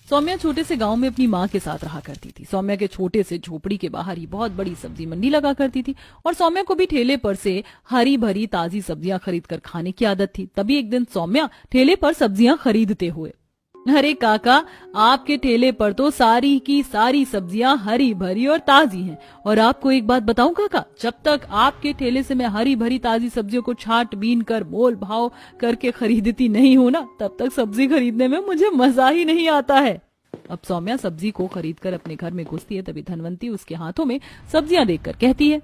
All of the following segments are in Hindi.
सौम्या छोटे से गांव में अपनी माँ के साथ रहा करती थी। सौम्या के छोटे से झोपड़ी के बाहर ही बहुत बड़ी सब्जी मंडी लगा करती थी और सौम्या को भी ठेले पर से हरी भरी ताजी सब्जियां खरीद कर खाने की आदत थी। तभी एक दिन सौम्या ठेले पर सब्जियां खरीदते हुए, अरे काका, आपके ठेले पर तो सारी की सारी सब्जियां हरी भरी और ताजी हैं। और आपको एक बात बताऊं काका, जब तक आपके ठेले से मैं हरी भरी ताजी सब्जियों को छांट बीन कर मोल भाव करके खरीदती नहीं हूं ना, तब तक सब्जी खरीदने में मुझे मजा ही नहीं आता है। अब सौम्या सब्जी को खरीद कर अपने घर में घुसती है, तभी धनवंती उसके हाथों में सब्जियां देखकर कहती है,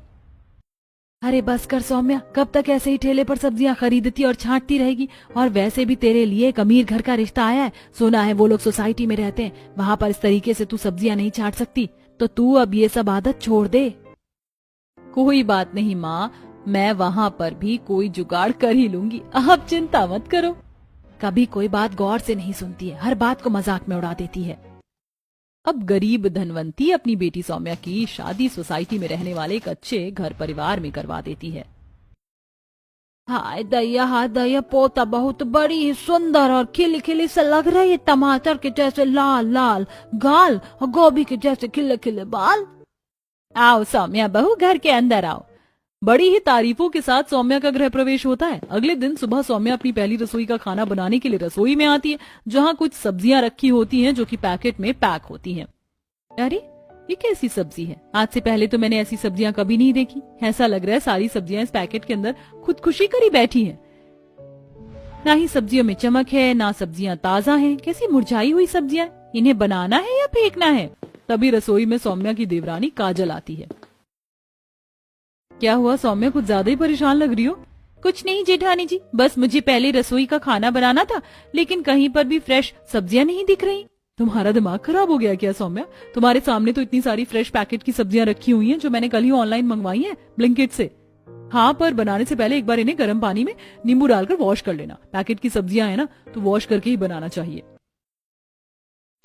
अरे बस कर सौम्या, कब तक ऐसे ही ठेले पर सब्जियां खरीदती और छांटती रहेगी। और वैसे भी तेरे लिए एक अमीर घर का रिश्ता आया है, सुना है वो लोग सोसाइटी में रहते हैं, वहाँ पर इस तरीके से तू सब्जियां नहीं छांट सकती, तो तू अब ये सब आदत छोड़ दे। कोई बात नहीं माँ, मैं वहाँ पर भी कोई जुगाड़ कर ही लूंगी, आप चिंता मत करो। कभी कोई बात गौर से नहीं सुनती है, हर बात को मजाक में उड़ा देती है। अब गरीब धनवंती अपनी बेटी सौम्या की शादी सोसाइटी में रहने वाले एक अच्छे घर परिवार में करवा देती है। हाय दैया, पोता बहुत बड़ी ही सुंदर और खिली खिली से लग रही है, टमाटर के जैसे लाल लाल गाल और गोभी के जैसे खिले खिले बाल। आओ सौम्या बहू, घर के अंदर आओ। बड़ी ही तारीफों के साथ सौम्या का गृह प्रवेश होता है। अगले दिन सुबह सौम्या अपनी पहली रसोई का खाना बनाने के लिए रसोई में आती है, जहाँ कुछ सब्जियां रखी होती हैं जो कि पैकेट में पैक होती हैं। अरे ये कैसी सब्जी है, आज से पहले तो मैंने ऐसी सब्जियां कभी नहीं देखी। ऐसा लग रहा है सारी सब्जियां इस पैकेट के अंदर खुदकुशी करी बैठी हैं। ना ही सब्जियों में चमक है, ना सब्जियां ताजा हैं, कैसी मुरझाई हुई सब्जियां। इन्हें बनाना है या फेंकना है? तभी रसोई में सौम्या की देवरानी काजल आती है। क्या हुआ सौम्या, कुछ ज्यादा ही परेशान लग रही हो? कुछ नहीं जेठानी जी, बस मुझे पहले रसोई का खाना बनाना था, लेकिन कहीं पर भी फ्रेश सब्जियां नहीं दिख रही। तुम्हारा दिमाग खराब हो गया क्या सौम्या? तुम्हारे सामने तो इतनी सारी फ्रेश पैकेट की सब्जियां रखी हुई हैं जो मैंने कल ही ऑनलाइन मंगवाई हैं ब्लिंकिट से। हाँ, पर बनाने से पहले एक बार इन्हें गर्म पानी में नींबू डालकर वॉश कर लेना। पैकेट की सब्जियां है ना, तो वॉश करके ही बनाना चाहिए।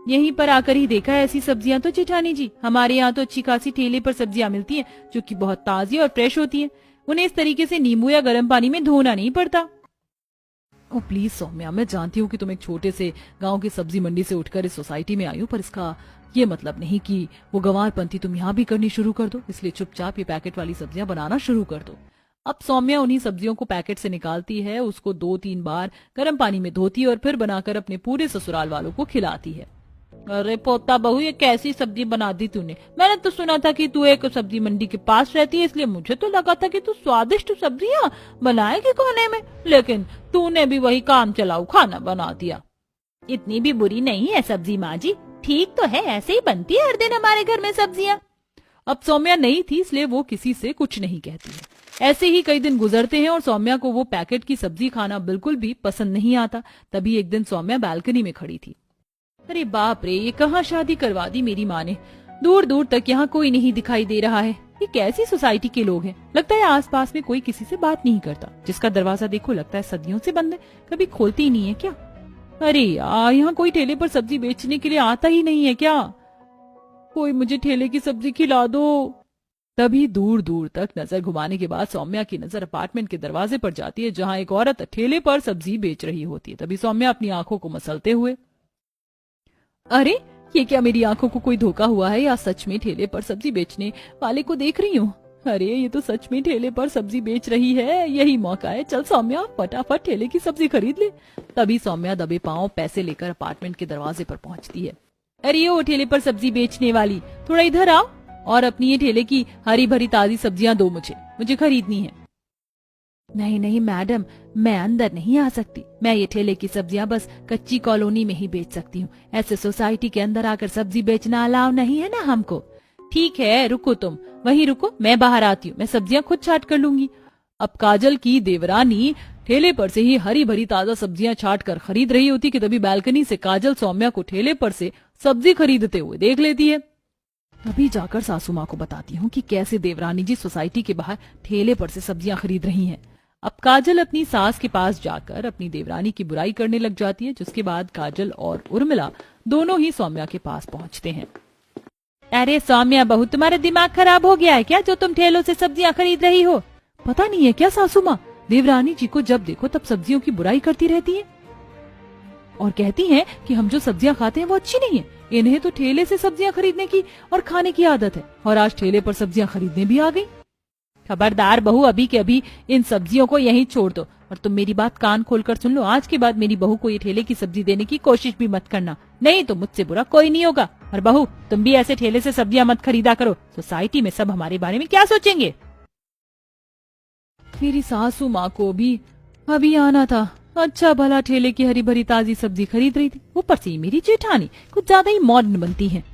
यहीं पर आकर ही देखा है ऐसी सब्जियां तो जेठानी जी, हमारे यहाँ तो अच्छी खासी ठेले पर सब्जियां मिलती हैं जो कि बहुत ताजी और फ्रेश होती हैं। उन्हें इस तरीके से नींबू या गर्म पानी में धोना नहीं पड़ता। ओ प्लीज सौम्या, मैं जानती हूँ कि तुम एक छोटे से गांव की सब्जी मंडी से उठकर इस सोसाइटी में आई हो, पर इसका ये मतलब नहीं कि वो गंवारपंथी तुम यहाँ भी करनी शुरू कर दो। इसलिए चुपचाप ये पैकेट वाली सब्जियां बनाना शुरू कर दो। अब सौम्या उन्हीं सब्जियों को पैकेट से निकालती है, उसको 2-3 बार गर्म पानी में धोती है और फिर बनाकर अपने पूरे ससुराल वालों को खिलाती है। अरे पोता बहू, ये कैसी सब्जी बना दी तूने? मैंने तो सुना था कि तू एक सब्जी मंडी के पास रहती है, इसलिए मुझे तो लगा था कि तू स्वादिष्ट सब्जियां बनाएगी खाने में, लेकिन तूने भी वही काम चलाऊ खाना बना दिया। इतनी भी बुरी नहीं है सब्जी माँ जी, ठीक तो है, ऐसे ही बनती है हर दिन हमारे घर में सब्जियां। अब सौम्या नई थी, इसलिए वो किसी से कुछ नहीं कहती है। ऐसे ही कई दिन गुजरते हैं और सौम्या को वो पैकेट की सब्जी खाना बिल्कुल भी पसंद नहीं आता। तभी एक दिन सौम्या बालकनी में खड़ी थी। अरे बाप रे, ये कहाँ शादी करवा दी मेरी माँ ने। दूर दूर तक यहाँ कोई नहीं दिखाई दे रहा है। ये कैसी सोसाइटी के लोग हैं? लगता है आसपास में कोई किसी से बात नहीं करता। जिसका दरवाजा देखो लगता है सदियों से बंद है, कभी खोलती ही नहीं है क्या? अरे यार, यहाँ कोई ठेले पर सब्जी बेचने के लिए आता ही नहीं है क्या? कोई मुझे ठेले की सब्जी खिला दो। तभी दूर दूर तक नजर घुमाने के बाद सौम्या की नजर अपार्टमेंट के दरवाजे पर जाती है, जहाँ एक औरत ठेले पर सब्जी बेच रही होती है। तभी सौम्या अपनी आंखों को मसलते हुए, अरे ये क्या मेरी आंखों को कोई धोखा हुआ है या सच में ठेले पर सब्जी बेचने वाले को देख रही हूँ? अरे ये तो सच में ठेले पर सब्जी बेच रही है, यही मौका है। चल सौम्या, फटाफट ठेले की सब्जी खरीद ले। तभी सौम्या दबे पांव पैसे लेकर अपार्टमेंट के दरवाजे पर पहुंचती है। अरे वो ठेले पर सब्जी बेचने वाली, थोड़ा इधर आओ और अपनी ये ठेले की हरी भरी ताजी सब्जियां दो, मुझे खरीदनी है। नहीं नहीं मैडम, मैं अंदर नहीं आ सकती। मैं ये ठेले की सब्जियां बस कच्ची कॉलोनी में ही बेच सकती हूँ। ऐसे सोसाइटी के अंदर आकर सब्जी बेचना अलाउ नहीं है ना हमको। ठीक है, रुको, तुम वहीं रुको, मैं बाहर आती हूँ, मैं सब्जियां खुद छाट कर लूंगी। अब काजल की देवरानी ठेले पर से ही हरी भरी ताजा सब्जियां छाट कर खरीद रही होती कि तभी बालकनी से काजल सौम्या को ठेले पर से सब्जी खरीदते हुए देख लेती है। तभी जाकर सासू माँ को बताती हूँ कि कैसे देवरानी जी सोसाइटी के बाहर ठेले पर से सब्जियां खरीद रही हैं। अब काजल अपनी सास के पास जाकर अपनी देवरानी की बुराई करने लग जाती है, जिसके बाद काजल और उर्मिला दोनों ही सौम्या के पास पहुंचते हैं। अरे सौम्या बहू, तुम्हारा दिमाग खराब हो गया है क्या, जो तुम ठेलों से सब्जियां खरीद रही हो? पता नहीं है क्या सासू माँ, देवरानी जी को जब देखो तब सब्जियों की बुराई करती रहती है। और कहती हैं कि हम जो सब्जियां खाते हैं वो अच्छी नहीं है। इन्हें तो ठेले से सब्जियां खरीदने की और खाने की आदत है और आज ठेले पर सब्जियां खरीदने भी आ गई। खबरदार बहू, अभी के अभी इन सब्जियों को यहीं छोड़ दो और तुम मेरी बात कान खोलकर सुन लो। आज के बाद मेरी बहू को ये ठेले की सब्जी देने की कोशिश भी मत करना, नहीं तो मुझसे बुरा कोई नहीं होगा। और बहू, तुम भी ऐसे ठेले से सब्जियां मत खरीदा करो, सोसाइटी में सब हमारे बारे में क्या सोचेंगे। मेरी सासू माँ को भी अभी आना था, अच्छा भला ठेले की हरी भरी ताजी सब्जी खरीद रही थी। ऊपर से मेरी जेठानी कुछ ज्यादा ही मॉडर्न बनती है।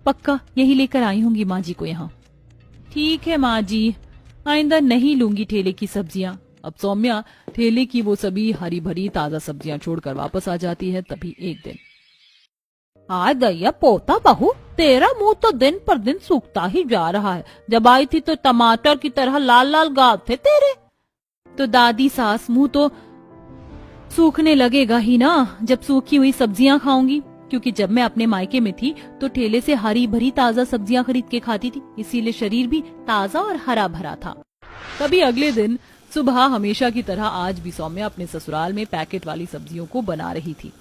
पक्का यही लेकर आई होंगी माँ जी को यहाँ। ठीक है माँ जी, आइंदा नहीं लूंगी ठेले की सब्जियां। अब सौम्या ठेले की वो सभी हरी भरी ताजा सब्जियां छोड़कर वापस आ जाती है। तभी एक दिन, आ गया पोता बहू, तेरा मुंह तो दिन पर दिन सूखता ही जा रहा है। जब आई थी तो टमाटर की तरह लाल लाल गाल थे तेरे। तो दादी सास, मुंह तो सूखने लगेगा ही ना जब सूखी हुई सब्जियां खाऊंगी, क्योंकि जब मैं अपने मायके में थी तो ठेले से हरी भरी ताजा सब्जियां खरीद के खाती थी, इसीलिए शरीर भी ताजा और हरा भरा था। तभी अगले दिन सुबह हमेशा की तरह आज भी सौम्या अपने ससुराल में पैकेट वाली सब्जियों को बना रही थी।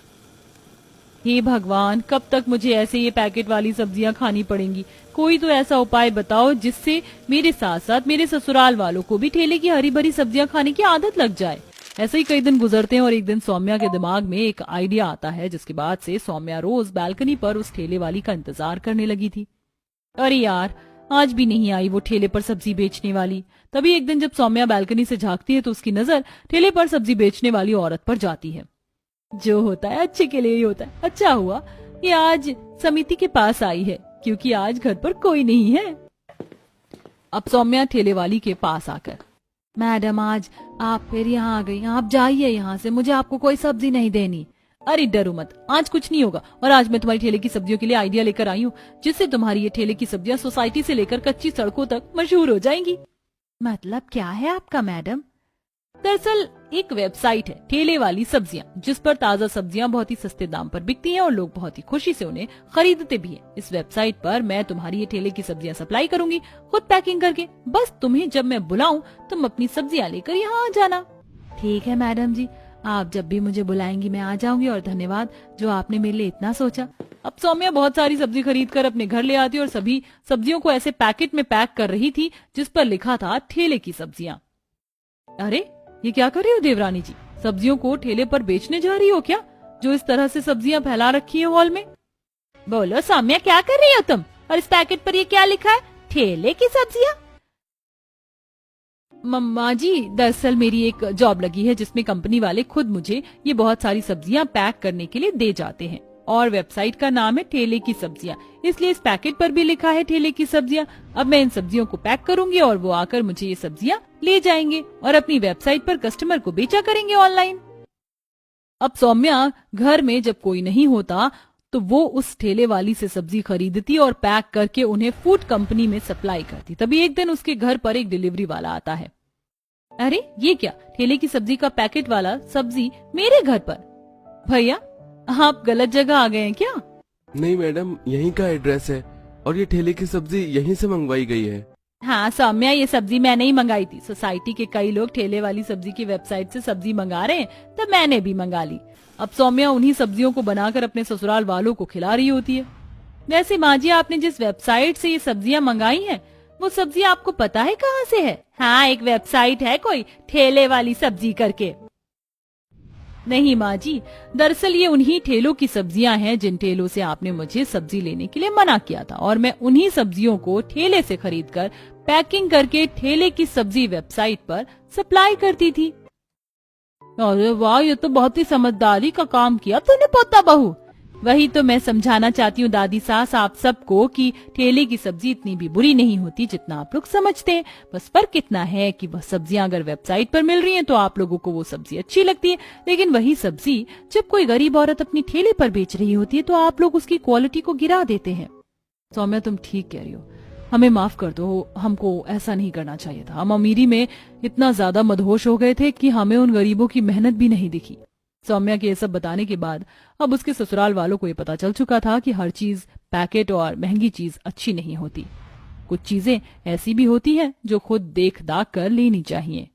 हे भगवान, कब तक मुझे ऐसे ये पैकेट वाली सब्जियां खानी पड़ेंगी। कोई तो ऐसा उपाय बताओ जिससे मेरे साथ साथ मेरे ससुराल वालों को भी ठेले की हरी भरी सब्जियां खाने की आदत लग जाए। ऐसे ही कई दिन गुजरते हैं और एक दिन सौम्या के दिमाग में एक आइडिया आता है, जिसके बाद से सौम्या रोज बालकनी पर उस ठेले वाली का इंतजार करने लगी थी। अरे यार, आज भी नहीं आई वो ठेले पर सब्जी बेचने वाली। तभी एक दिन जब सौम्या बालकनी से झांकती है तो उसकी नजर ठेले पर सब्जी बेचने वाली औरत पर जाती है। जो होता है अच्छे के लिए ही होता है। अच्छा हुआ ये आज समिति के पास आई है, क्योंकि आज घर पर कोई नहीं है। अब सौम्या ठेले वाली के पास आकर, मैडम आज आप फिर यहाँ आ गई, आप जाइए यहाँ से, मुझे आपको कोई सब्जी नहीं देनी। अरे डरो मत, आज कुछ नहीं होगा। और आज मैं तुम्हारी ठेले की सब्जियों के लिए आइडिया लेकर आई हूँ, जिससे तुम्हारी ये ठेले की सब्जियां सोसाइटी से लेकर कच्ची सड़कों तक मशहूर हो जाएंगी। मतलब क्या है आपका मैडम? दरअसल एक वेबसाइट है ठेले वाली सब्जियां, जिस पर ताजा सब्जियां बहुत ही सस्ते दाम पर बिकती हैं और लोग बहुत ही खुशी से उन्हें खरीदते भी हैं। इस वेबसाइट पर मैं तुम्हारी ये ठेले की सब्जियां सप्लाई करूंगी, खुद पैकिंग करके। बस तुम्हें जब मैं बुलाऊं तुम अपनी सब्जियां लेकर यहाँ आ जाना। ठीक है मैडम जी, आप जब भी मुझे बुलाएंगी मैं आ जाऊंगी, और धन्यवाद जो आपने मेरे लिए इतना सोचा। अब सौम्या बहुत सारी सब्जी खरीद कर अपने घर ले आती और सभी सब्जियों को ऐसे पैकेट में पैक कर रही थी जिस पर लिखा था ठेले की सब्जियां। अरे ये क्या कर रही हो देवरानी जी, सब्जियों को ठेले पर बेचने जा रही हो क्या, जो इस तरह से सब्जियां फैला रखी है हॉल में? बोलो सौम्या, क्या कर रही हो तुम? और इस पैकेट पर ये क्या लिखा है? ठेले की सब्जियां? मम्मा जी, दरअसल मेरी एक जॉब लगी है जिसमें कंपनी वाले खुद मुझे ये बहुत सारी सब्जियां पैक करने के लिए दे जाते हैं, और वेबसाइट का नाम है ठेले की सब्जियां, इसलिए इस पैकेट पर भी लिखा है ठेले की सब्जियां। अब मैं इन सब्जियों को पैक करूंगी और वो आकर मुझे ये सब्जियां ले जाएंगे और अपनी वेबसाइट पर कस्टमर को बेचा करेंगे ऑनलाइन। अब सौम्या घर में जब कोई नहीं होता तो वो उस ठेले वाली से सब्जी खरीदती और पैक करके उन्हें फूड कंपनी में सप्लाई करती। तभी एक दिन उसके घर पर एक डिलीवरी वाला आता है। अरे ये क्या, ठेले की सब्जी का पैकेट वाला सब्जी मेरे घर पर? भैया आप गलत जगह आ गए हैं क्या? नहीं मैडम, यहीं का एड्रेस है और ये ठेले की सब्जी यहीं से मंगवाई गई है। हाँ सौम्या, ये सब्जी मैंने ही मंगाई थी। सोसाइटी के कई लोग ठेले वाली सब्जी की वेबसाइट से सब्जी मंगा रहे हैं, तो मैंने भी मंगा ली। अब सौम्या उन्हीं सब्जियों को बनाकर अपने ससुराल वालों को खिला रही होती है। वैसे माँ जी, आपने जिस वेबसाइट से ये सब्जियां मंगाई हैं, वो सब्जी आपको पता है कहाँ से है? हाँ, एक वेबसाइट है कोई ठेले वाली सब्जी करके। नहीं माँ जी, दरअसल ये उन्हीं ठेलों की सब्जियां हैं जिन ठेलों से आपने मुझे सब्जी लेने के लिए मना किया था, और मैं उन्हीं सब्जियों को ठेले से खरीदकर पैकिंग करके ठेले की सब्जी वेबसाइट पर सप्लाई करती थी। अरे वाह, ये तो बहुत ही समझदारी का काम किया तूने पोता बहू। वही तो मैं समझाना चाहती हूँ दादी सास आप सबको कि ठेले की सब्जी इतनी भी बुरी नहीं होती जितना आप लोग समझते हैं। बस फर्क इतना है कि वह सब्जियां अगर वेबसाइट पर मिल रही हैं तो आप लोगों को वो सब्जी अच्छी लगती है, लेकिन वही सब्जी जब कोई गरीब औरत अपनी ठेले पर बेच रही होती है तो आप लोग उसकी क्वालिटी को गिरा देते हैं। सौम्या, तुम ठीक कह रही हो, हमें माफ कर दो, हमको ऐसा नहीं करना चाहिए था। हम अमीरी में इतना ज्यादा मदहोश हो गए थे कि हमें उन गरीबों की मेहनत भी नहीं दिखी। सौम्या के ये सब बताने के बाद अब उसके ससुराल वालों को ये पता चल चुका था कि हर चीज पैकेट और महंगी चीज अच्छी नहीं होती। कुछ चीजें ऐसी भी होती हैं जो खुद देख दाख कर लेनी चाहिए।